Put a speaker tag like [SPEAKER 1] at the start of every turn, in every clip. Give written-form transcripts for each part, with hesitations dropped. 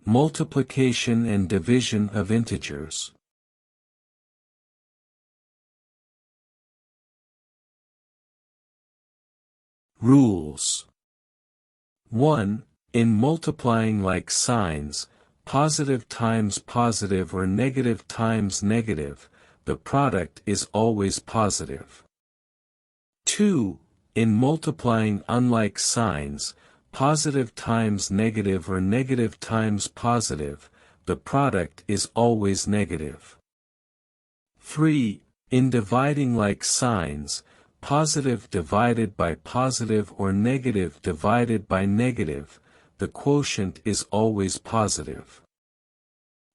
[SPEAKER 1] Multiplication and division of integers. Rules. 1. In multiplying like signs, positive times positive or negative times negative, the product is always positive. 2. In multiplying unlike signs, positive times negative or negative times positive, the product is always negative. 3. In dividing like signs, positive divided by positive or negative divided by negative, the quotient is always positive.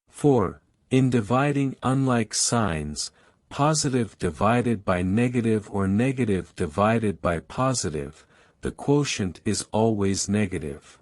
[SPEAKER 1] 4. In dividing unlike signs, positive divided by negative or negative divided by positive, the quotient is always negative.